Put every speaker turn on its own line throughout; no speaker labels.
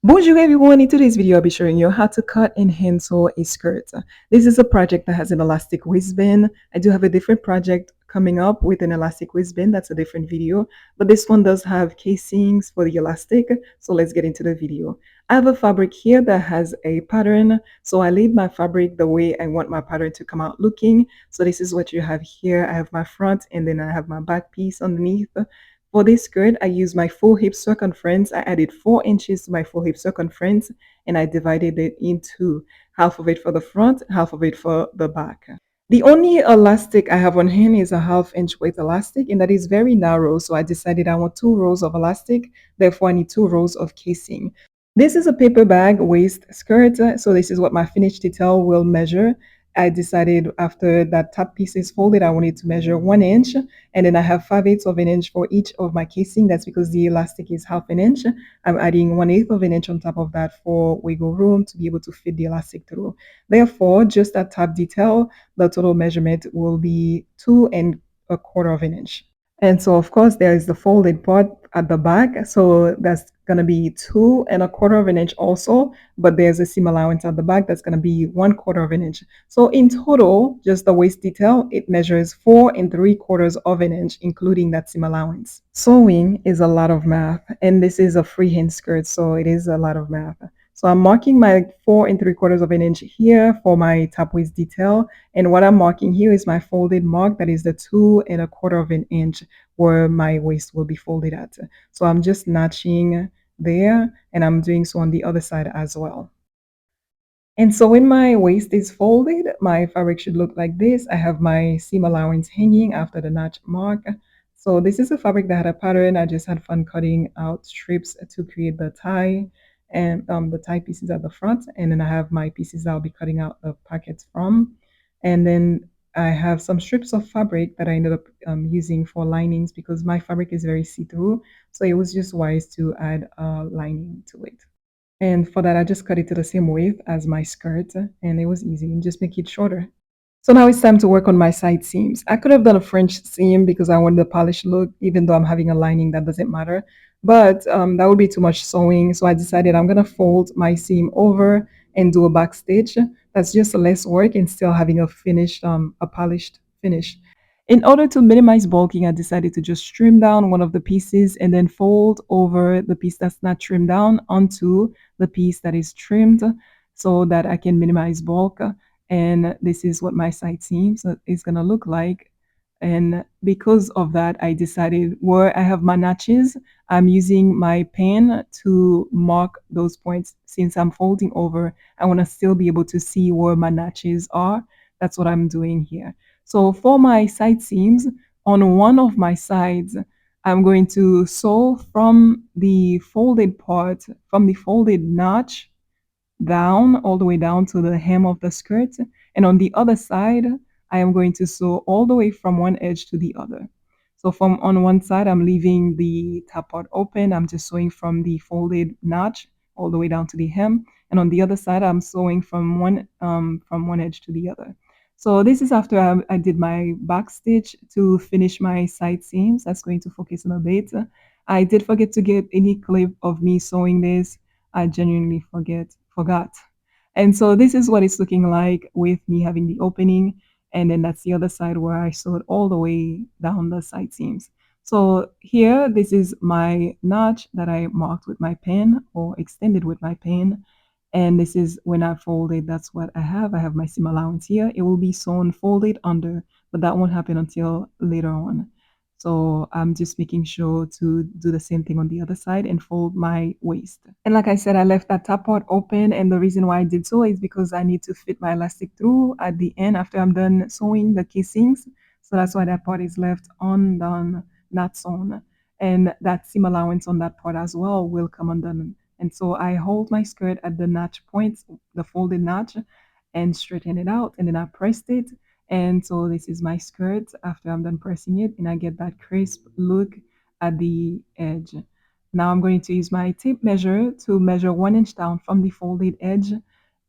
Bonjour everyone, in today's video I'll be showing you how to cut and hand sew a skirt. This is a project that has an elastic waistband. I do have a different project coming up with an elastic waistband, that's a different video, but this one does have casings for the elastic, so let's get into the video. I have a fabric here that has a pattern, so I laid my fabric the way I want my pattern to come out looking. So this is what you have here. I have my front and then I have my back piece underneath. For this skirt, I used my full hip circumference. I added 4 inches to my full hip circumference and I divided it into half of it for the front, half of it for the back. The only elastic I have on hand is a 1/2 inch weight elastic, and that is very narrow. So I decided I want 2 rows of elastic, therefore I need 2 rows of casing. This is a paper bag waist skirt, so this is what my finished detail will measure. I decided after that top piece is folded, I wanted to measure 1 inch, and then I have 5/8 of an inch for each of my casing. That's because the elastic is 1/2 inch. I'm adding 1/8 of an inch on top of that for wiggle room to be able to fit the elastic through. Therefore, just that top detail, the total measurement will be 2 1/4 of an inch. And so, of course, there is the folded part at the back. So that's going to be 2 1/4 of an inch also. But there's a seam allowance at the back that's going to be 1/4 of an inch. So in total, just the waist detail, it measures 4 3/4 of an inch, including that seam allowance. Sewing is a lot of math. And this is a freehand skirt. So it is a lot of math. So I'm marking my 4 3/4 of an inch here for my top waist detail. And what I'm marking here is my folded mark. That is the 2 1/4 of an inch where my waist will be folded at. So I'm just notching there and I'm doing so on the other side as well. And so when my waist is folded, my fabric should look like this. I have my seam allowance hanging after the notch mark. So this is a fabric that had a pattern. I just had fun cutting out strips to create the tie and the tie pieces at the front. And then I have my pieces that I'll be cutting out the pockets from. And then I have some strips of fabric that I ended up using for linings because my fabric is very see-through. So it was just wise to add a lining to it. And for that, I just cut it to the same width as my skirt, and it was easy and just make it shorter. So now it's time to work on my side seams. I could have done a French seam because I wanted the polished look, even though I'm having a lining, that doesn't matter. But that would be too much sewing. So I decided I'm going to fold my seam over and do a back stitch. That's just less work and still having a finished, a polished finish. In order to minimize bulking, I decided to just trim down one of the pieces and then fold over the piece that's not trimmed down onto the piece that is trimmed so that I can minimize bulk. And this is what my side seams is going to look like. And because of that, I decided where I have my notches, I'm using my pen to mark those points. Since I'm folding over, I want to still be able to see where my notches are. That's what I'm doing here. So for my side seams, on one of my sides, I'm going to sew from the folded part, from the folded notch down, all the way down to the hem of the skirt. And on the other side, I am going to sew all the way from one edge to the other. So from on one side, I'm leaving the top part open. I'm just sewing from the folded notch all the way down to the hem. And on the other side, I'm sewing from one edge to the other. So this is after I did my back stitch to finish my side seams. That's going to focus on a bit. I did forget to get any clip of me sewing this. I genuinely forgot. And so this is what it's looking like with me having the opening. And then that's the other side where I sewed all the way down the side seams. So here, this is my notch that I marked with my pen or extended with my pen. And this is when I folded, that's what I have. I have my seam allowance here. It will be sewn folded under, but that won't happen until later on. So I'm just making sure to do the same thing on the other side and fold my waist. And like I said, I left that top part open. And the reason why I did so is because I need to fit my elastic through at the end after I'm done sewing the casings. So that's why that part is left undone, not sewn. And that seam allowance on that part as well will come undone. And so I hold my skirt at the notch points, the folded notch, and straighten it out. And then I pressed it. And so this is my skirt after I'm done pressing it, and I get that crisp look at the edge. Now I'm going to use my tape measure to measure 1 inch down from the folded edge,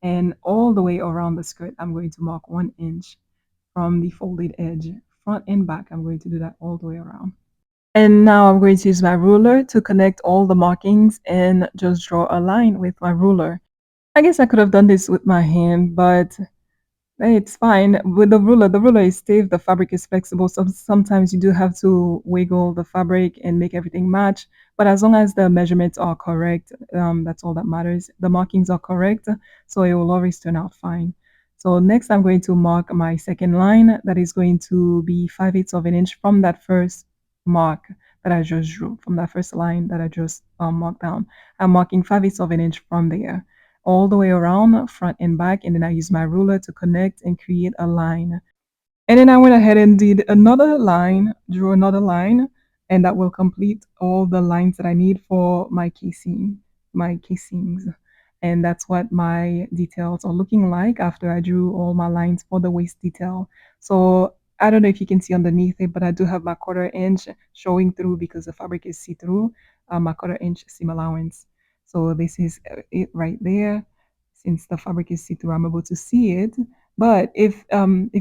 and all the way around the skirt, I'm going to mark 1 inch from the folded edge, front and back. I'm going to do that all the way around. And now I'm going to use my ruler to connect all the markings and just draw a line with my ruler. I guess I could have done this with my hand, but hey, it's fine. With the ruler is stiff, the fabric is flexible. So sometimes you do have to wiggle the fabric and make everything match. But as long as the measurements are correct, that's all that matters. The markings are correct, so it will always turn out fine. So next I'm going to mark my second line that is going to be 5/8 of an inch from that first mark that I just drew, from that first line that I just marked down. I'm marking 5/8 of an inch from there all the way around, front and back, and then I use my ruler to connect and create a line. And then I went ahead and did another line, drew another line, and that will complete all the lines that I need for my casings. And that's what my details are looking like after I drew all my lines for the waist detail. So I don't know if you can see underneath it, but I do have my 1/4 inch showing through because the fabric is see-through, my 1/4 inch seam allowance. So this is it right there. Since the fabric is see-through, I'm able to see it. But if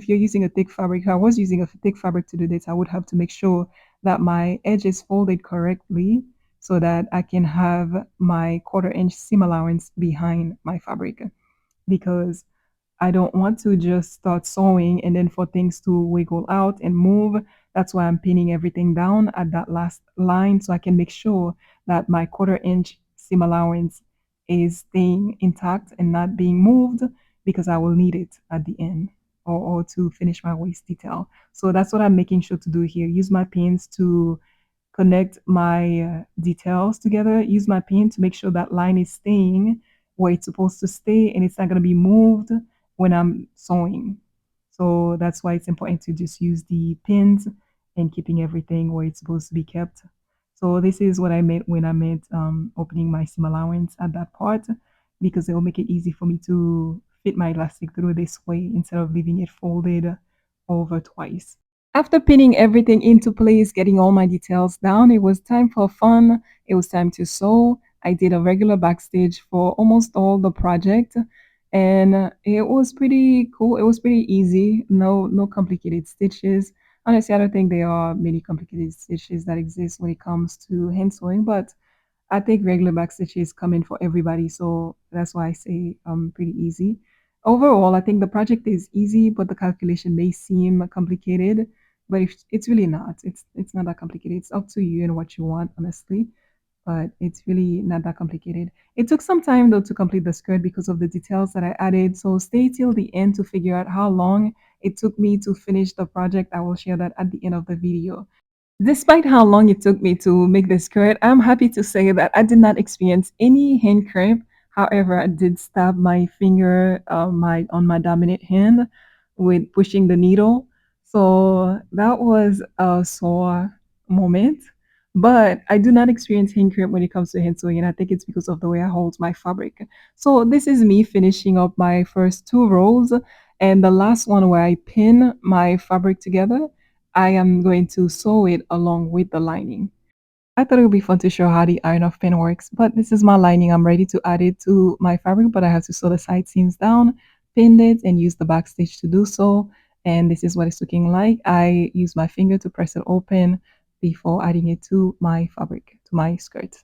you're using a thick fabric, if I was using a thick fabric to do this, I would have to make sure that my edge is folded correctly so that I can have my 1/4 inch seam allowance behind my fabric because I don't want to just start sewing and then for things to wiggle out and move. That's why I'm pinning everything down at that last line so I can make sure that my 1/4 inch seam allowance is staying intact and not being moved because I will need it at the end or to finish my waist detail. So that's what I'm making sure to do here. Use my pins to connect my details together, use my pin to make sure that line is staying where it's supposed to stay and it's not going to be moved when I'm sewing. So that's why it's important to just use the pins and keeping everything where it's supposed to be kept. So this is what I meant when I meant opening my seam allowance at that part because it will make it easy for me to fit my elastic through this way instead of leaving it folded over twice. After pinning everything into place, getting all my details down, it was time for fun. It was time to sew. I did a regular backstitch for almost all the project, and it was pretty cool. It was pretty easy. No complicated stitches. Honestly, I don't think there are many complicated stitches that exist when it comes to hand sewing, but I think regular backstitch is coming for everybody, so that's why I say pretty easy. Overall, I think the project is easy, but the calculation may seem complicated, but if, it's really not. It's not that complicated. It's up to you and what you want, honestly, but it's really not that complicated. It took some time though to complete the skirt because of the details that I added, so stay till the end to figure out how long it took me to finish the project. I will share that at the end of the video. Despite how long it took me to make this skirt, I'm happy to say that I did not experience any hand cramp. However, I did stab my finger on my dominant hand with pushing the needle. So that was a sore moment. But I do not experience hand cramp when it comes to hand sewing, and I think it's because of the way I hold my fabric. So this is me finishing up my first two rows, and the last one where I pin my fabric together. I am going to sew it along with the lining. I thought it would be fun to show how the iron off pin works, but this is my lining. I'm ready to add it to my fabric, but I have to sew the side seams down, pin it, and use the back stitch to do so. And this is what it's looking like. I use my finger to press it open before adding it to my fabric, to my skirt.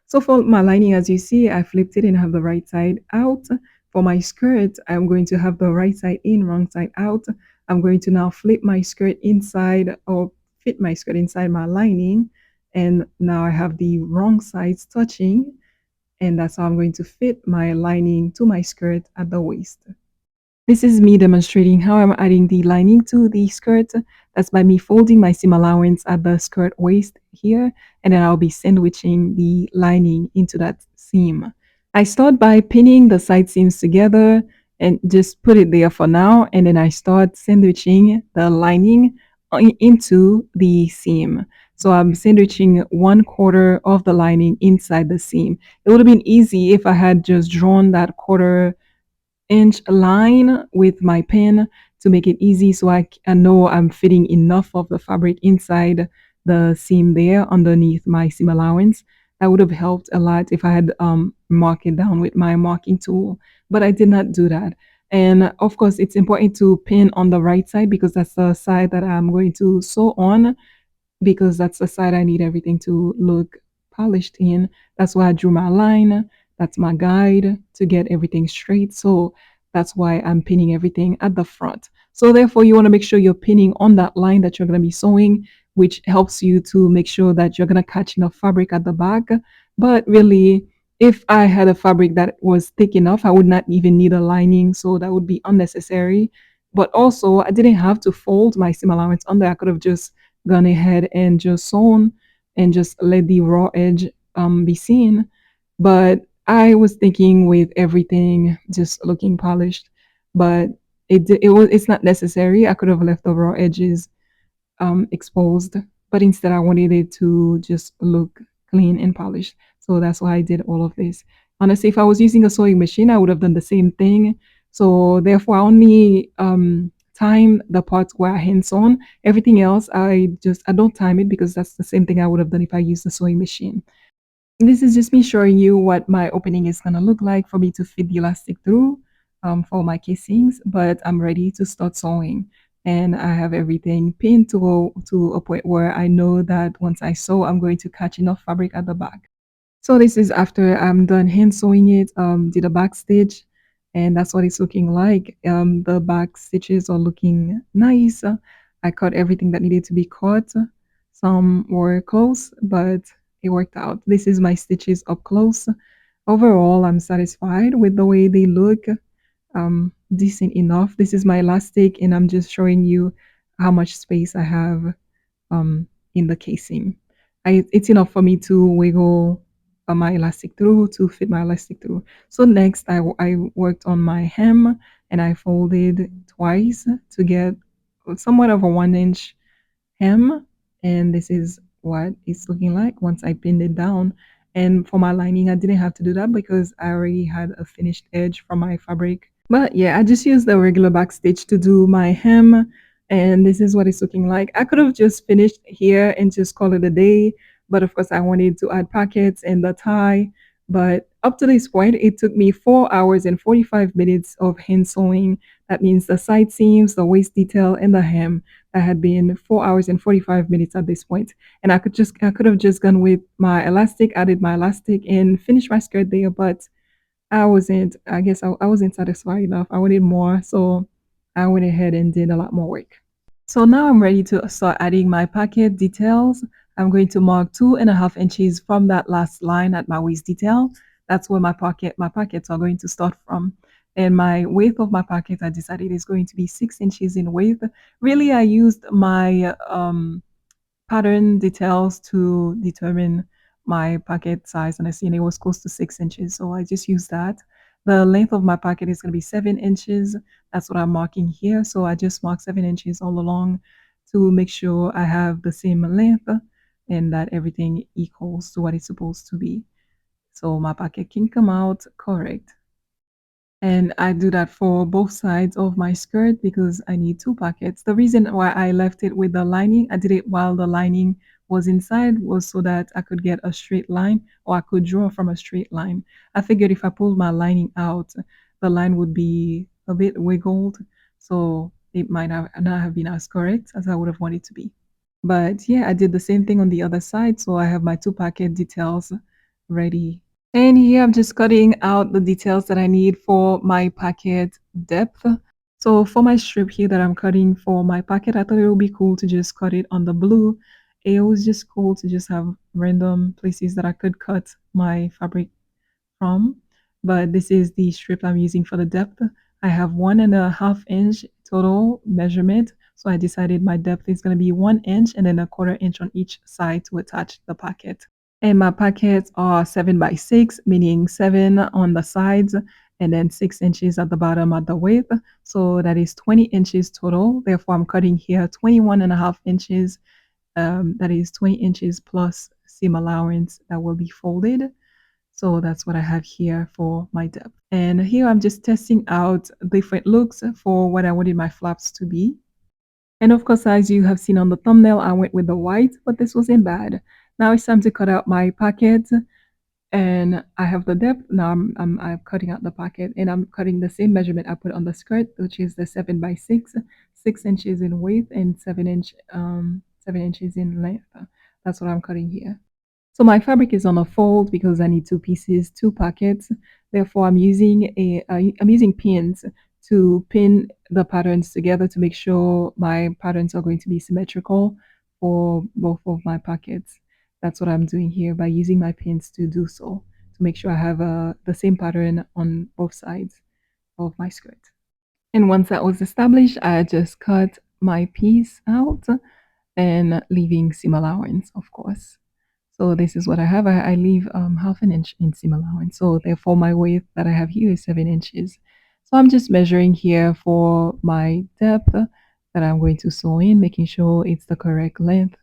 So for my lining, as you see, I flipped it and have the right side out. For my skirt, I'm going to have the right side in, wrong side out. I'm going to now flip my skirt inside or fit my skirt inside my lining. And now I have the wrong sides touching. And that's how I'm going to fit my lining to my skirt at the waist. This is me demonstrating how I'm adding the lining to the skirt. That's by me folding my seam allowance at the skirt waist here, and then I'll be sandwiching the lining into that seam. I start by pinning the side seams together and just put it there for now, and then I start sandwiching the lining into the seam. So I'm sandwiching 1/4 of the lining inside the seam. It would have been easy if I had just drawn that 1/4 inch line with my pen to make it easy so I know I'm fitting enough of the fabric inside the seam there underneath my seam allowance. That would have helped a lot if I had marked it down with my marking tool, but I did not do that. And of course, it's important to pin on the right side because that's the side that I'm going to sew on. because that's the side I need everything to look polished in. That's why I drew my line. That's my guide to get everything straight. So that's why I'm pinning everything at the front. So therefore, you want to make sure you're pinning on that line that you're going to be sewing, which helps you to make sure that you're going to catch enough fabric at the back. But really, if I had a fabric that was thick enough, I would not even need a lining. So that would be unnecessary. But also, I didn't have to fold my seam allowance under. I could have just gone ahead and just sewn and just let the raw edge be seen. But I was thinking with everything just looking polished, but it's not necessary. I could have left the raw edges exposed, but instead I wanted it to just look clean and polished. So that's why I did all of this. Honestly, if I was using a sewing machine, I would have done the same thing. So therefore, I only time the parts where I hand sewn. Everything else, I don't time it because that's the same thing I would have done if I used a sewing machine. This is just me showing you what my opening is going to look like for me to fit the elastic through for my casings, but I'm ready to start sewing. And I have everything pinned to a point where I know that once I sew, I'm going to catch enough fabric at the back. So this is after I'm done hand sewing it, did a back stitch, and that's what it's looking like. The back stitches are looking nice. I cut everything that needed to be cut. Some were close, but it worked out. This is my stitches up close. Overall, I'm satisfied with the way they look. Decent enough. This is my elastic, and I'm just showing you how much space I have um, in the casing. It's enough for me to wiggle my elastic through to fit my elastic through. So next, I worked on my hem and I folded twice to get somewhat of a 1 inch hem. And this is what it's looking like once I pinned it down. And for my lining, I didn't have to do that because I already had a finished edge from my fabric. But yeah, I just used the regular back stitch to do my hem, and this is what it's looking like. I could have just finished here and just call it a day, but of course I wanted to add pockets and the tie. But up to this point, it took me 4 hours and 45 minutes of hand sewing. That means the side seams, the waist detail, and the hem. That had been 4 hours and 45 minutes at this point. And I could have just gone with my elastic, added my elastic, and finished my skirt there, but I guess I wasn't satisfied enough. I wanted more. So I went ahead and did a lot more work. So now I'm ready to start adding my pocket details. I'm going to mark 2.5 inches from that last line at my waist detail. That's where my pockets are going to start from. And my width of my pocket, I decided is going to be 6 inches in width. Really, I used my pattern details to determine my pocket size, and I seen it was close to 6 inches, so I just used that. The length of my pocket is going to be 7 inches. That's what I'm marking here. So I just mark 7 inches all along to make sure I have the same length and that everything equals to what it's supposed to be. So my pocket can come out correct. And I do that for both sides of my skirt because I need two pockets. The reason why I left it with the lining, I did it while the lining was inside, was so that I could get a straight line or I could draw from a straight line. I figured if I pulled my lining out, the line would be a bit wiggled. So it might not have been as correct as I would have wanted to be. But yeah, I did the same thing on the other side. So I have my two pocket details ready. And here I'm just cutting out the details that I need for my pocket depth. So for my strip here that I'm cutting for my pocket, I thought it would be cool to just cut it on the blue. It was just cool to just have random places that I could cut my fabric from. But this is the strip I'm using for the depth. I have 1.5 inch total measurement. So I decided my depth is going to be 1 inch and then 1/4 inch on each side to attach the pocket. And my pockets are 7 by 6, meaning 7 on the sides and then 6 inches at the bottom at the width. So that is 20 inches total. Therefore, I'm cutting here 21.5 inches. That is 20 inches plus seam allowance that will be folded. So that's what I have here for my depth. And here I'm just testing out different looks for what I wanted my flaps to be. And of course, as you have seen on the thumbnail, I went with the white, but this wasn't bad. Now it's time to cut out my pocket, and I have the depth. Now I'm cutting out the pocket, and I'm cutting the same measurement I put on the skirt, which is the 7 by 6, 6 inches in width and 7 inches in length. That's what I'm cutting here. So my fabric is on a fold because I need two pieces, two pockets. Therefore, I'm using pins to pin the patterns together to make sure my patterns are going to be symmetrical for both of my pockets. That's what I'm doing here by using my pins to do so, to make sure I have the same pattern on both sides of my skirt. And once that was established, I just cut my piece out and leaving seam allowance, of course. So this is what I have. I leave half an inch in seam allowance. So therefore my width that I have here is 7 inches. So I'm just measuring here for my depth that I'm going to sew in, making sure it's the correct length.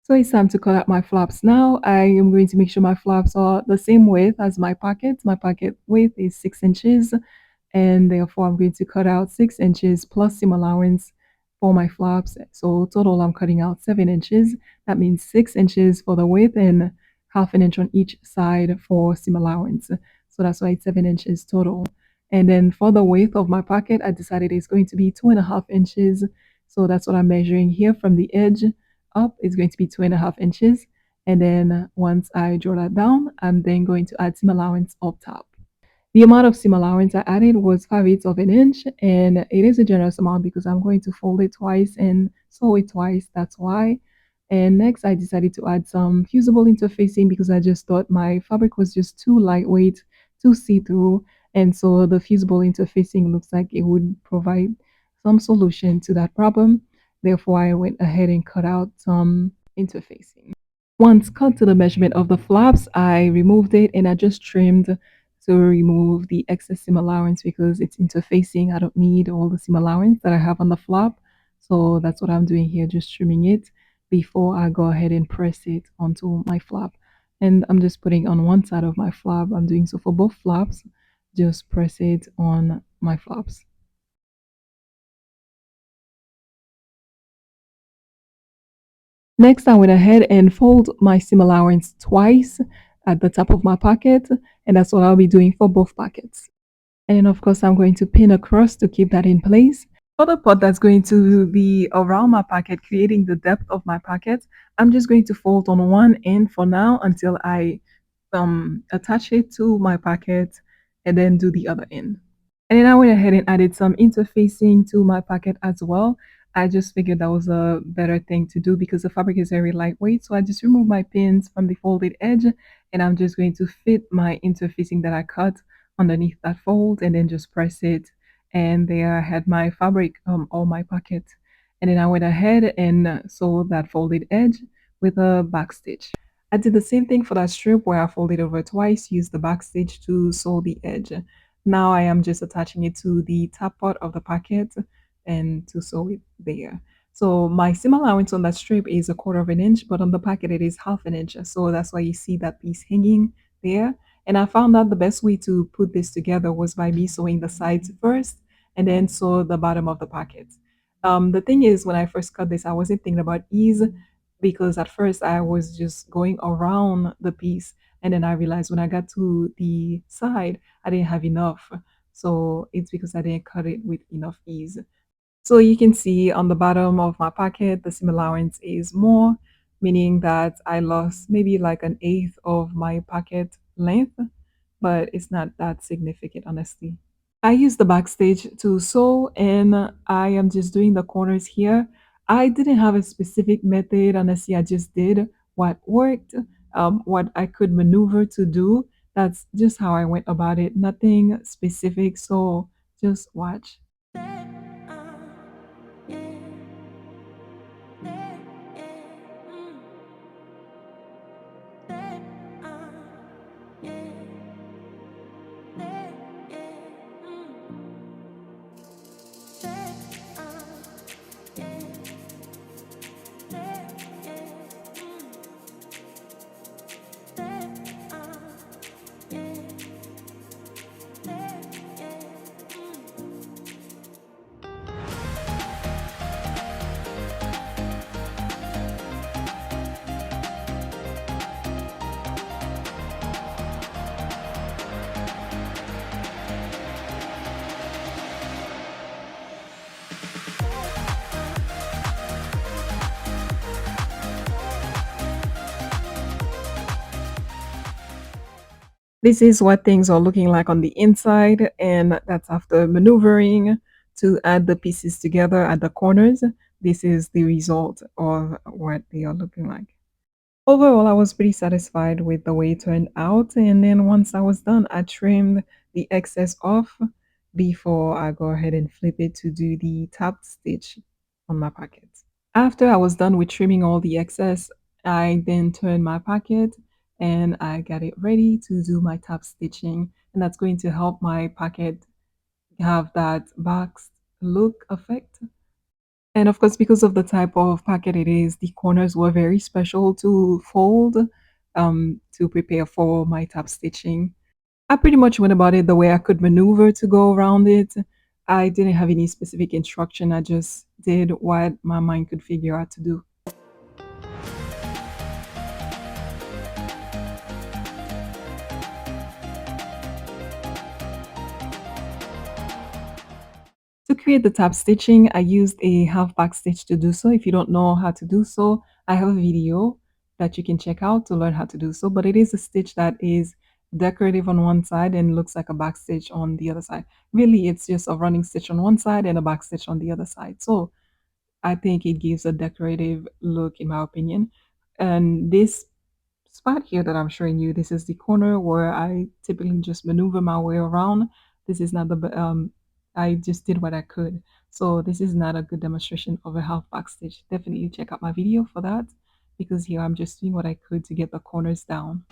So it's time to cut out my flaps now. I am going to make sure my flaps are the same width as my pockets. My pocket width is 6 inches, and therefore I'm going to cut out 6 inches plus seam allowance for my flaps. So total I'm cutting out 7 inches. That means 6 inches for the width and half an inch on each side for seam allowance. So that's why it's 7 inches total. And then for the width of my pocket, I decided it's going to be 2.5 inches. So that's what I'm measuring here from the edge up is going to be 2.5 inches. And then once I draw that down, I'm then going to add seam allowance up top. The amount of seam allowance I added was 5/8 of an inch, and it is a generous amount because I'm going to fold it twice and sew it twice. That's why. And next, I decided to add some fusible interfacing because I just thought my fabric was just too lightweight, too see-through, and so the fusible interfacing looks like it would provide some solution to that problem. Therefore, I went ahead and cut out some interfacing. Once cut to the measurement of the flaps, I removed it and I just trimmed to remove the excess seam allowance because it's interfacing. I don't need all the seam allowance that I have on the flap. So that's what I'm doing here, just trimming it before I go ahead and press it onto my flap. And I'm just putting on one side of my flap. I'm doing so for both flaps. Just press it on my flaps. Next, I went ahead and fold my seam allowance twice at the top of my pocket, and that's what I'll be doing for both pockets. And of course, I'm going to pin across to keep that in place. For the part that's going to be around my pocket, creating the depth of my pocket, I'm just going to fold on one end for now until I attach it to my pocket and then do the other end. And then I went ahead and added some interfacing to my pocket as well. I just figured that was a better thing to do because the fabric is very lightweight. So I just removed my pins from the folded edge and I'm just going to fit my interfacing that I cut underneath that fold and then just press it. And there I had my fabric on my pocket. And then I went ahead and sewed that folded edge with a back stitch. I did the same thing for that strip where I folded over twice, used the back stitch to sew the edge. Now I am just attaching it to the top part of the pocket and to sew it there. So my seam allowance on that strip is 1/4 of an inch, but on the pocket it is half an inch. So that's why you see that piece hanging there. And I found out the best way to put this together was by me sewing the sides first and then sew the bottom of the pocket. The thing is, when I first cut this, I wasn't thinking about ease because at first I was just going around the piece. And then I realized when I got to the side, I didn't have enough. So it's because I didn't cut it with enough ease. So you can see on the bottom of my pocket, the seam allowance is more, meaning that I lost maybe like an eighth of my pocket length, but it's not that significant, honestly. I use the Backstitch to sew and I am just doing the corners here. I didn't have a specific method, honestly, I just did what worked, what I could maneuver to do. That's just how I went about it, nothing specific, so just watch. This is what things are looking like on the inside, and that's after maneuvering to add the pieces together at the corners. This is the result of what they are looking like. Overall, I was pretty satisfied with the way it turned out, and then once I was done, I trimmed the excess off before I go ahead and flip it to do the top stitch on my pocket. After I was done with trimming all the excess, I then turned my pocket and I got it ready to do my top stitching, and that's going to help my pocket have that boxed look effect. And of course, because of the type of pocket it is, the corners were very special to fold to prepare for my top stitching. I pretty much went about it the way I could maneuver to go around it. I didn't have any specific instruction. I just did what my mind could figure out to do. To create the top stitching, I used a half back stitch to do so. If you don't know how to do so, I have a video that you can check out to learn how to do so. But it is a stitch that is decorative on one side and looks like a back stitch on the other side. Really, it's just a running stitch on one side and a back stitch on the other side. So I think it gives a decorative look, in my opinion. And this spot here that I'm showing you, this is the corner where I typically just maneuver my way around. This is not I just did what I could. So this is not a good demonstration of a half back stitch. Definitely check out my video for that because here I'm just doing what I could to get the corners down.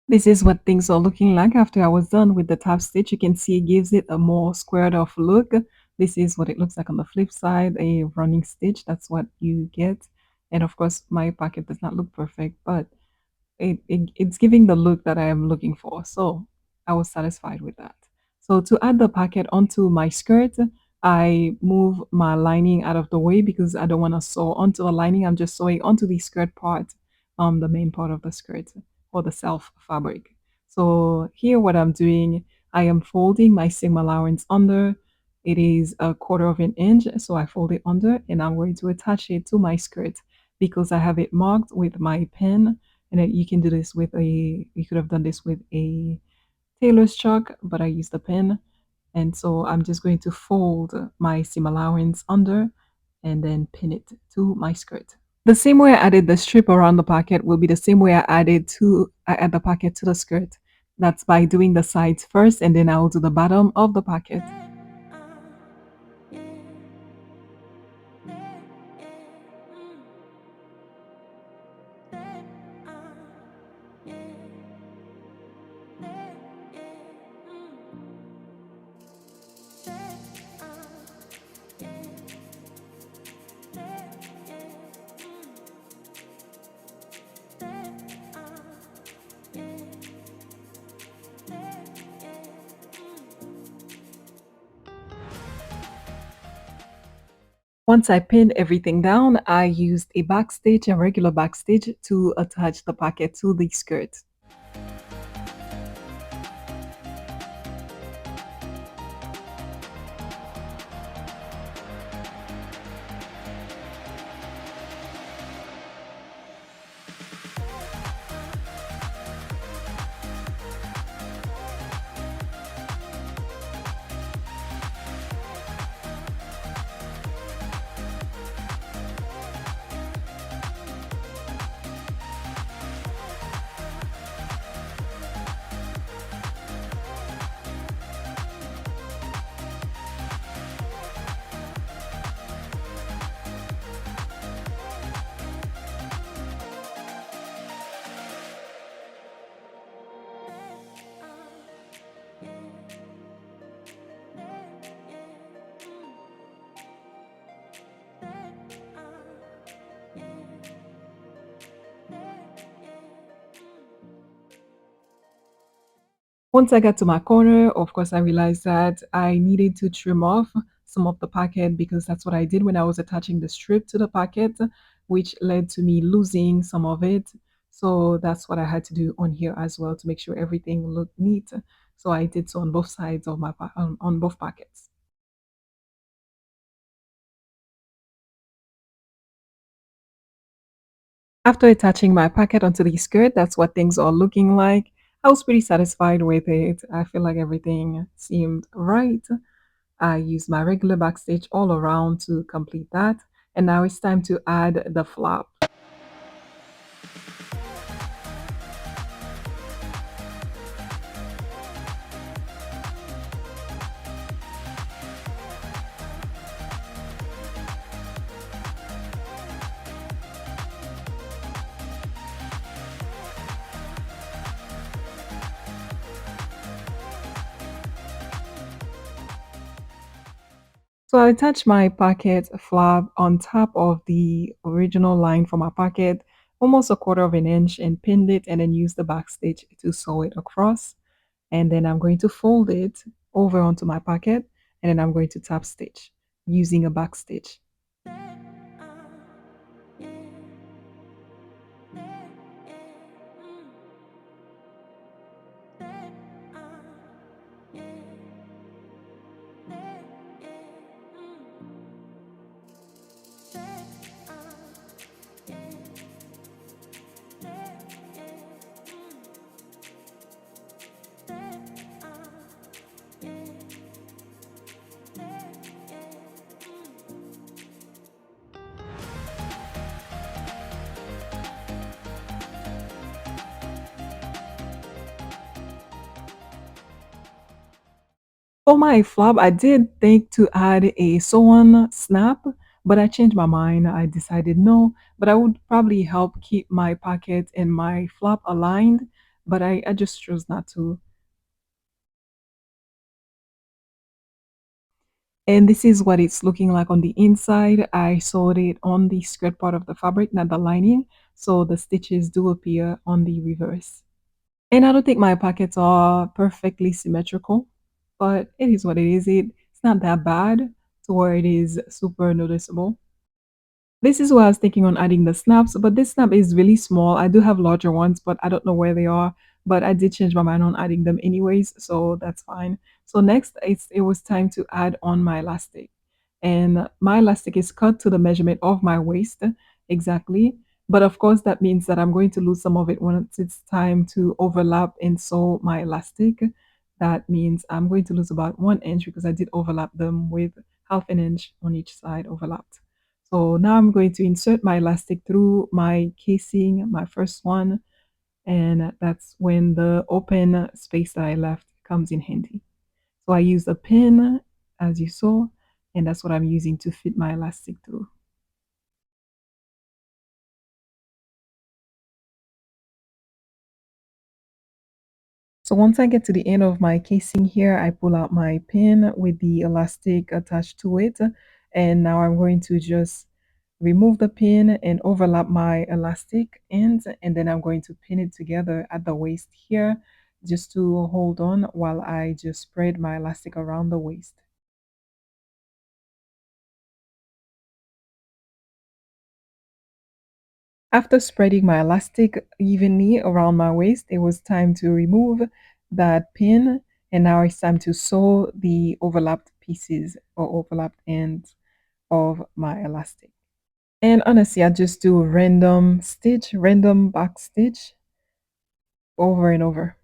This is what things are looking like after I was done with the top stitch. You can see it gives it a more squared off look. This is what it looks like on the flip side, a running stitch. That's what you get. And of course, my pocket does not look perfect, but it's giving the look that I am looking for. So I was satisfied with that. So to add the pocket onto my skirt, I move my lining out of the way because I don't want to sew onto the lining. I'm just sewing onto the skirt part, the main part of the skirt or the self fabric. So here what I'm doing, I am folding my seam allowance under. It is a quarter of an inch, so I fold it under and I'm going to attach it to my skirt because I have it marked with my pen, and then you can do this with you could have done this with a tailor's chalk, but I used a pen. And so I'm just going to fold my seam allowance under and then pin it to my skirt. The same way I added the strip around the pocket will be the same way I add the pocket to the skirt. That's by doing the sides first and then I'll do the bottom of the pocket. Once I pinned everything down, I used a backstitch, a regular backstitch, to attach the pocket to the skirt. Once I got to my corner, of course, I realized that I needed to trim off some of the pocket because that's what I did when I was attaching the strip to the pocket, which led to me losing some of it. So that's what I had to do on here as well to make sure everything looked neat. So I did so on both sides of my on both pockets. After attaching my packet onto the skirt, that's what things are looking like. I was pretty satisfied with it. I feel like everything seemed right. I used my regular backstitch all around to complete that. And now it's time to add the flap. So I attached my pocket flap on top of the original line for my pocket, almost a quarter of an inch, and pinned it and then used the backstitch to sew it across. And then I'm going to fold it over onto my pocket and then I'm going to top stitch using a backstitch. For my flap, I did think to add a sew-on snap, but I changed my mind. I decided no, but I would probably help keep my pocket and my flap aligned, but I just chose not to. And this is what it's looking like on the inside. I sewed it on the skirt part of the fabric, not the lining, so the stitches do appear on the reverse. And I don't think my pockets are perfectly symmetrical, but it is what it is. It's not that bad to where it is super noticeable. This is why I was thinking on adding the snaps, but this snap is really small. I do have larger ones, but I don't know where they are. But I did change my mind on adding them anyways, so that's fine. So next, it was time to add on my elastic. And my elastic is cut to the measurement of my waist exactly. But of course, that means that I'm going to lose some of it once it's time to overlap and sew my elastic. That means I'm going to lose about 1 inch because I did overlap them with half an inch on each side overlapped. So now I'm going to insert my elastic through my casing, my first one, and that's when the open space that I left comes in handy. So I use a pin, as you saw, and that's what I'm using to fit my elastic through. So once I get to the end of my casing here, I pull out my pin with the elastic attached to it. And now I'm going to just remove the pin and overlap my elastic ends. And then I'm going to pin it together at the waist here just to hold on while I just spread my elastic around the waist. After spreading my elastic evenly around my waist, it was time to remove that pin, and now it's time to sew the overlapped pieces or overlapped ends of my elastic. And honestly, I just do a random stitch, random back stitch over and over.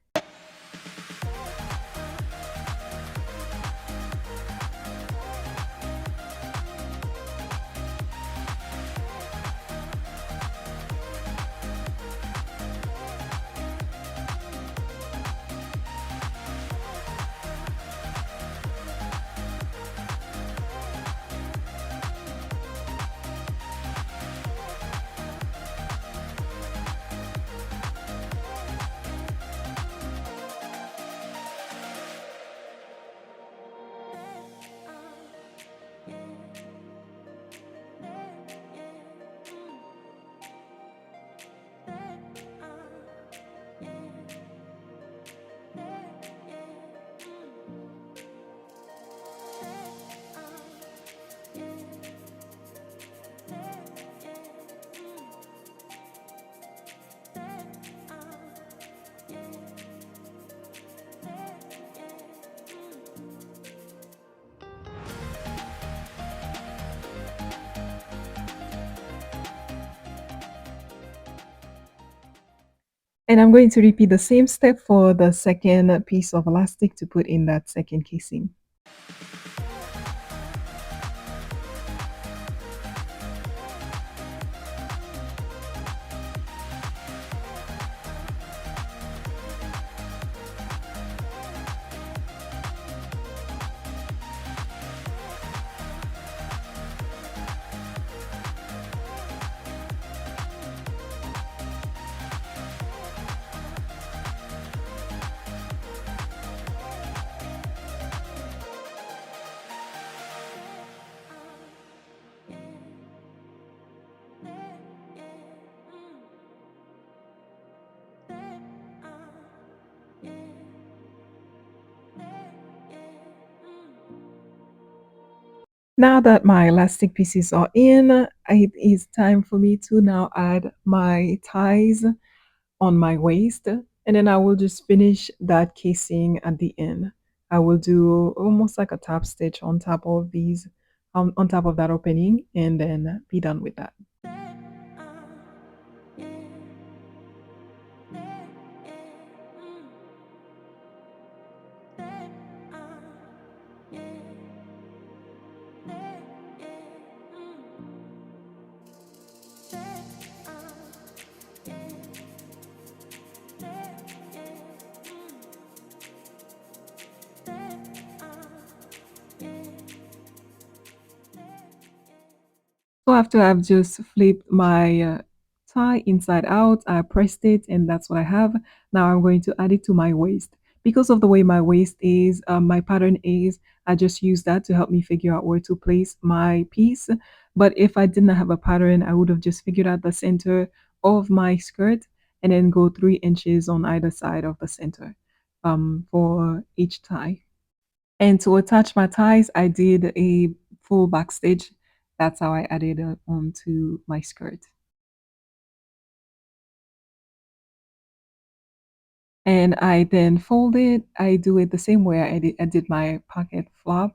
And I'm going to repeat the same step for the second piece of elastic to put in that second casing. Now that my elastic pieces are in, it is time for me to now add my ties on my waist, and then I will just finish that casing at the end. I will do almost like a top stitch on top of these, on top of that opening, and then be done with that. So after I've just flipped my tie inside out, I pressed it, and that's what I have. Now I'm going to add it to my waist. Because of the way my waist is, my pattern is, I just use that to help me figure out where to place my piece. But if I didn't have a pattern, I would have just figured out the center of my skirt and then go 3 inches on either side of the center for each tie. And to attach my ties, I did a full backstitch. That's how I added it onto my skirt. And I then fold it. I do it the same way I did my pocket flap.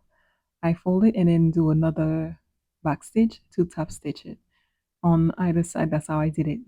I fold it and then do another backstitch to top stitch it on either side. That's how I did it.